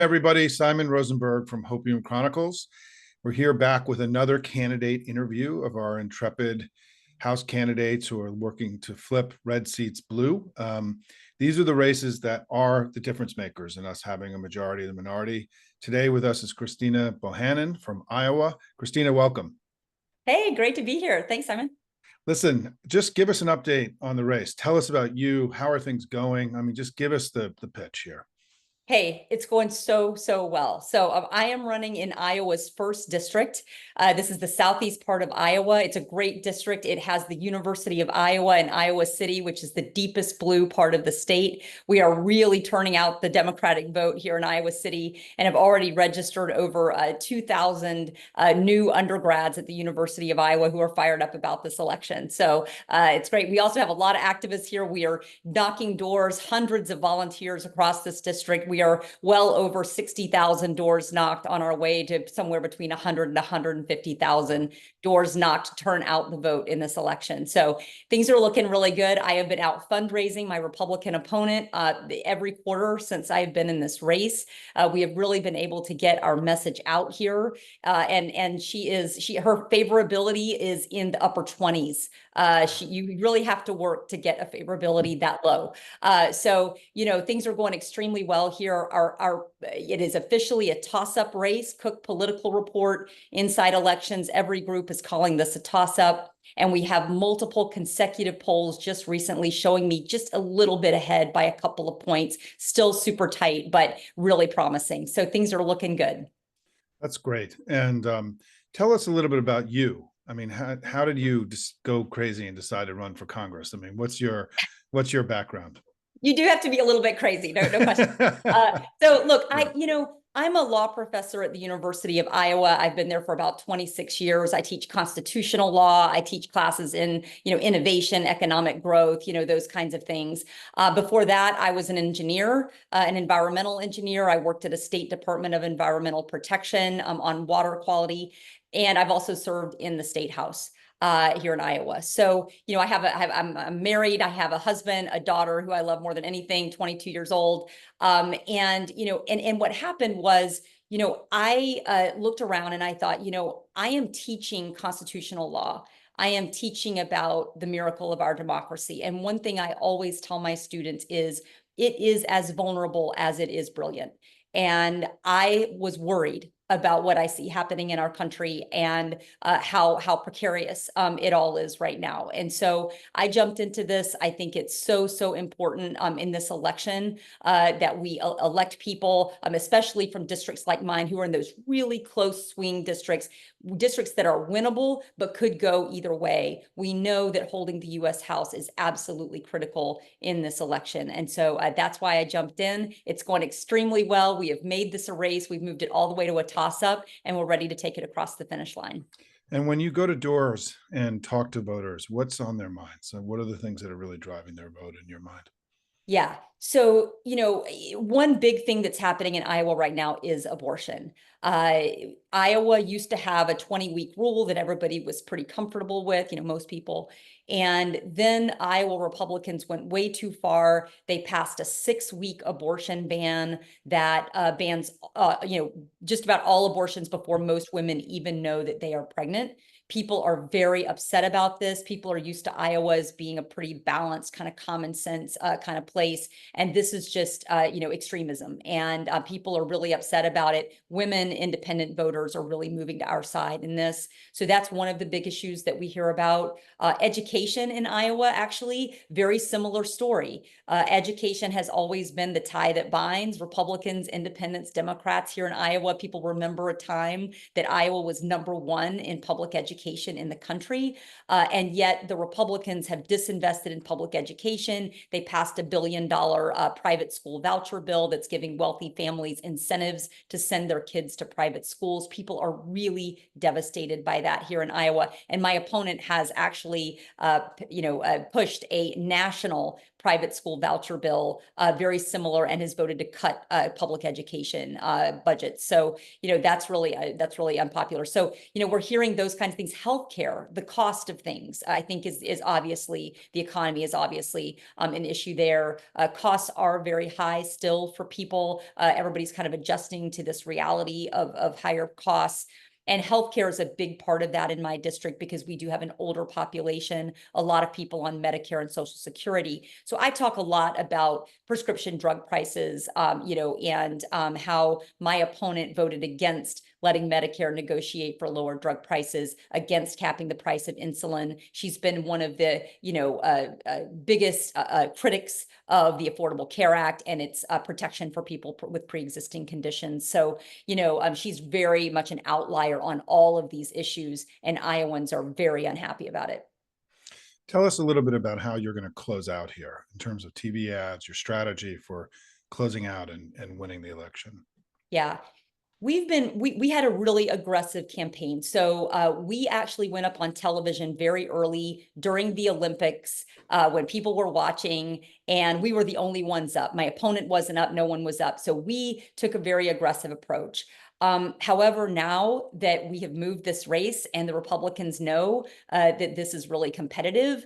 Everybody, Simon Rosenberg from Hopium Chronicles. We're here back with another candidate interview of our intrepid House candidates who are working to flip red seats blue. These are the races that are the difference makers in us having a majority of the minority. Today with us is Christina Bohannan from Iowa. Christina, welcome. Hey, great to be here. Thanks, Simon. Listen, just give us an update on the race. Tell us about you. How are things going? I mean, just give us the pitch here. Hey, it's going so well. So I am running in Iowa's first district. This is the southeast part of Iowa. It's a great district. It has the University of Iowa and Iowa City, which is the deepest blue part of the state. We are really turning out the Democratic vote here in Iowa City and have already registered over 2,000 new undergrads at the University of Iowa who are fired up about this election. So it's great. We also have a lot of activists here. We are knocking doors, hundreds of volunteers across this district. We are well over 60,000 doors knocked on our way to somewhere between 100 and 150,000 doors knocked to turn out the vote in this election. So things are looking really good. I have been out fundraising my Republican opponent every quarter since I've been in this race. We have really been able to get our message out here. And her favorability is in the upper 20s. You really have to work to get a favorability that low. So, things are going extremely well here. It is officially a toss-up race. Cook Political Report, Inside Elections, every group is calling this a toss-up. And we have multiple consecutive polls just recently showing me just a little bit ahead by a couple of points. Still super tight, but really promising. So things are looking good. That's great. And tell us a little bit about you. I mean, how did you just go crazy and decide to run for Congress? I mean, what's your background? You do have to be a little bit crazy, no question. So look, I'm a law professor at the University of Iowa. I've been there for about 26 years. I teach constitutional law. I teach classes in, innovation, economic growth, those kinds of things. Before that, I was an engineer, an environmental engineer. I worked at a State Department of Environmental Protection on water quality. And I've also served in the State House here in Iowa. So, I'm married. I have a husband, a daughter who I love more than anything, 22 years old. And what happened was, I looked around and I thought, I am teaching constitutional law. I am teaching about the miracle of our democracy. And one thing I always tell my students is it is as vulnerable as it is brilliant. And I was worried about what I see happening in our country and how precarious it all is right now. And so I jumped into this. I think it's so important in this election that we elect people, especially from districts like mine, who are in those really close swing districts that are winnable, but could go either way. We know that holding the U.S. House is absolutely critical in this election. And so that's why I jumped in. It's going extremely well. We have made this a race. We've moved it all the way to a toss-up, and we're ready to take it across the finish line. And when you go to doors and talk to voters, what's on their minds? So what are the things that are really driving their vote in your mind? Yeah. So, one big thing that's happening in Iowa right now is abortion. Iowa used to have a 20-week rule that everybody was pretty comfortable with, most people. And then Iowa Republicans went way too far. They passed a 6-week abortion ban that bans, just about all abortions before most women even know that they are pregnant. People are very upset about this. People are used to Iowa as being a pretty balanced, kind of common sense kind of place. And this is just, extremism. And people are really upset about it. Women, independent voters are really moving to our side in this. So that's one of the big issues that we hear about. Education in Iowa, actually, very similar story. Education has always been the tie that binds Republicans, independents, Democrats here in Iowa. People remember a time that Iowa was #1 in public education in the country. And yet the Republicans have disinvested in public education. They passed $1 billion private school voucher bill that's giving wealthy families incentives to send their kids to private schools. People are really devastated by that here in Iowa. And my opponent has actually, pushed a national private school voucher bill, very similar, and has voted to cut public education budgets. So, that's really unpopular. So, we're hearing those kinds of things. Healthcare, the cost of things, I think is obviously, the economy is obviously an issue there. Costs are very high still for people. Everybody's kind of adjusting to this reality of higher costs. And healthcare is a big part of that in my district because we do have an older population, a lot of people on Medicare and Social Security. So I talk a lot about prescription drug prices, and how my opponent voted against letting Medicare negotiate for lower drug prices, against capping the price of insulin. She's been one of the, biggest critics of the Affordable Care Act and its protection for people with pre-existing conditions. So, she's very much an outlier on all of these issues, and Iowans are very unhappy about it. Tell us a little bit about how you're going to close out here in terms of TV ads, your strategy for closing out and winning the election. Yeah. We had a really aggressive campaign. So we actually went up on television very early during the Olympics when people were watching, and we were the only ones up. My opponent wasn't up, no one was up. So we took a very aggressive approach. However, now that we have moved this race and the Republicans know that this is really competitive,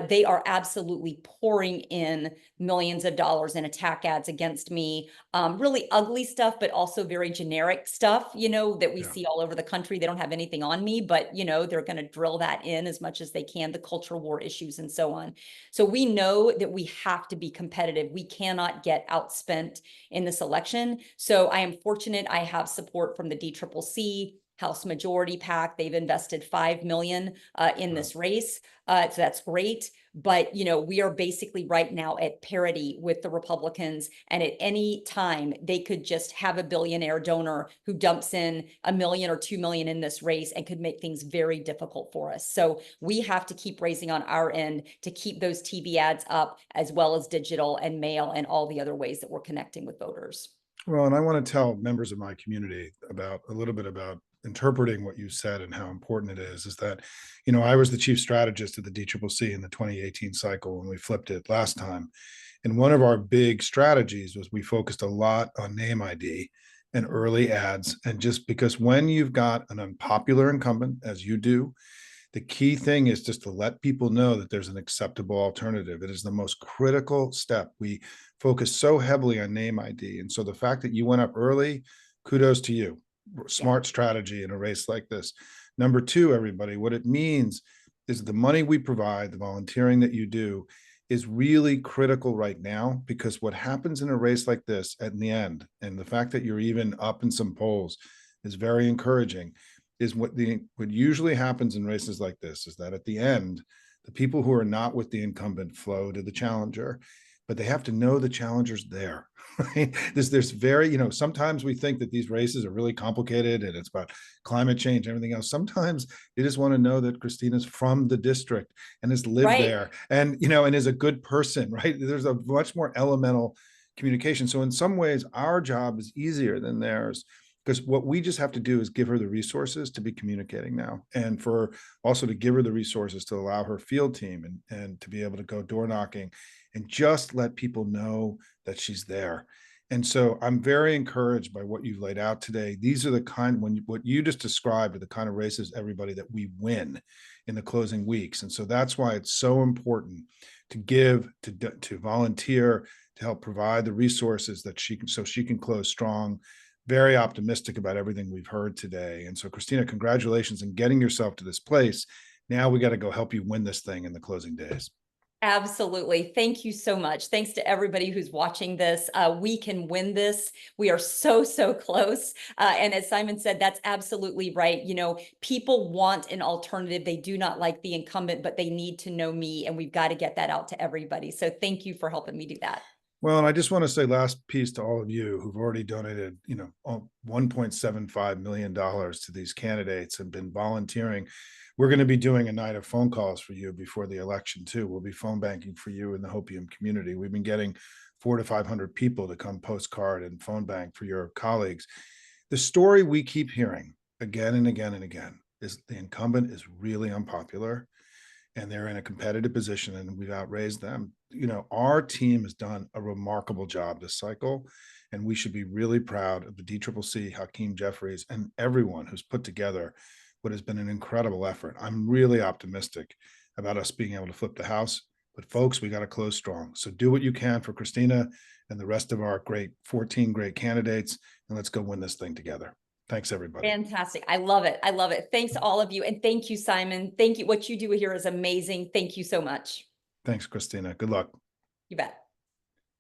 they are absolutely pouring in millions of dollars in attack ads against me. Really ugly stuff, but also very generic stuff, that we see all over the country. They don't have anything on me, but, they're going to drill that in as much as they can, the culture war issues and so on. So we know that we have to be competitive. We cannot get outspent in this election. So I am fortunate I have support from the DCCC, House Majority PAC. They've invested $5 million in this race. So that's great. But, we are basically right now at parity with the Republicans. And at any time, they could just have a billionaire donor who dumps in $1 million or $2 million in this race and could make things very difficult for us. So we have to keep raising on our end to keep those TV ads up, as well as digital and mail and all the other ways that we're connecting with voters. Well, and I want to tell members of my community about a little bit about interpreting what you said and how important it is that, I was the chief strategist at the DCCC in the 2018 cycle when we flipped it last time. And one of our big strategies was we focused a lot on name ID and early ads. And just because when you've got an unpopular incumbent, as you do, the key thing is just to let people know that there's an acceptable alternative. It is the most critical step. We focus so heavily on name ID. And so the fact that you went up early, kudos to you. Smart strategy in a race like this. Number two, everybody, what it means is the money we provide, the volunteering that you do, is really critical right now, because what happens in a race like this at the end, and the fact that you're even up in some polls is very encouraging, is what usually happens in races like this is that at the end, the people who are not with the incumbent flow to the challenger, but they have to know the challenger's there. Right? There's very, sometimes we think that these races are really complicated and it's about climate change and everything else. Sometimes they just want to know that Christina's from the district and has lived there and, and is a good person, right? There's a much more elemental communication. So in some ways, our job is easier than theirs, because what we just have to do is give her the resources to be communicating now, and for also to give her the resources to allow her field team and to be able to go door knocking and just let people know that she's there. And so I'm very encouraged by what you've laid out today. These are the what you just described are the kind of races, everybody, that we win in the closing weeks. And so that's why it's so important to give, to volunteer, to help provide the resources that she can close strong. Very optimistic about everything we've heard today. And so, Christina, congratulations on getting yourself to this place. Now we got to go help you win this thing in the closing days. Absolutely. Thank you so much. Thanks to everybody who's watching this. We can win this. We are so close. And as Simon said, that's absolutely right. People want an alternative. They do not like the incumbent, but they need to know me, and we've got to get that out to everybody. So thank you for helping me do that. Well, and I just want to say last piece to all of you who've already donated, $1.75 million to these candidates and been volunteering. We're going to be doing a night of phone calls for you before the election too. We'll be phone banking for you in the Hopium community. We've been getting 400 to 500 people to come postcard and phone bank for your colleagues. The story we keep hearing again and again and again is the incumbent is really unpopular, and they're in a competitive position, and we've outraised them. our team has done a remarkable job this cycle, and we should be really proud of the DCCC, Hakeem Jeffries, and everyone who's put together what has been an incredible effort. I'm really optimistic about us being able to flip the House, but folks, we got to close strong. So do what you can for Christina and the rest of our 14 great candidates, and let's go win this thing together. Thanks, everybody. Fantastic. I love it. I love it. Thanks to all of you. And thank you, Simon. Thank you. What you do here is amazing. Thank you so much. Thanks, Christina. Good luck. You bet.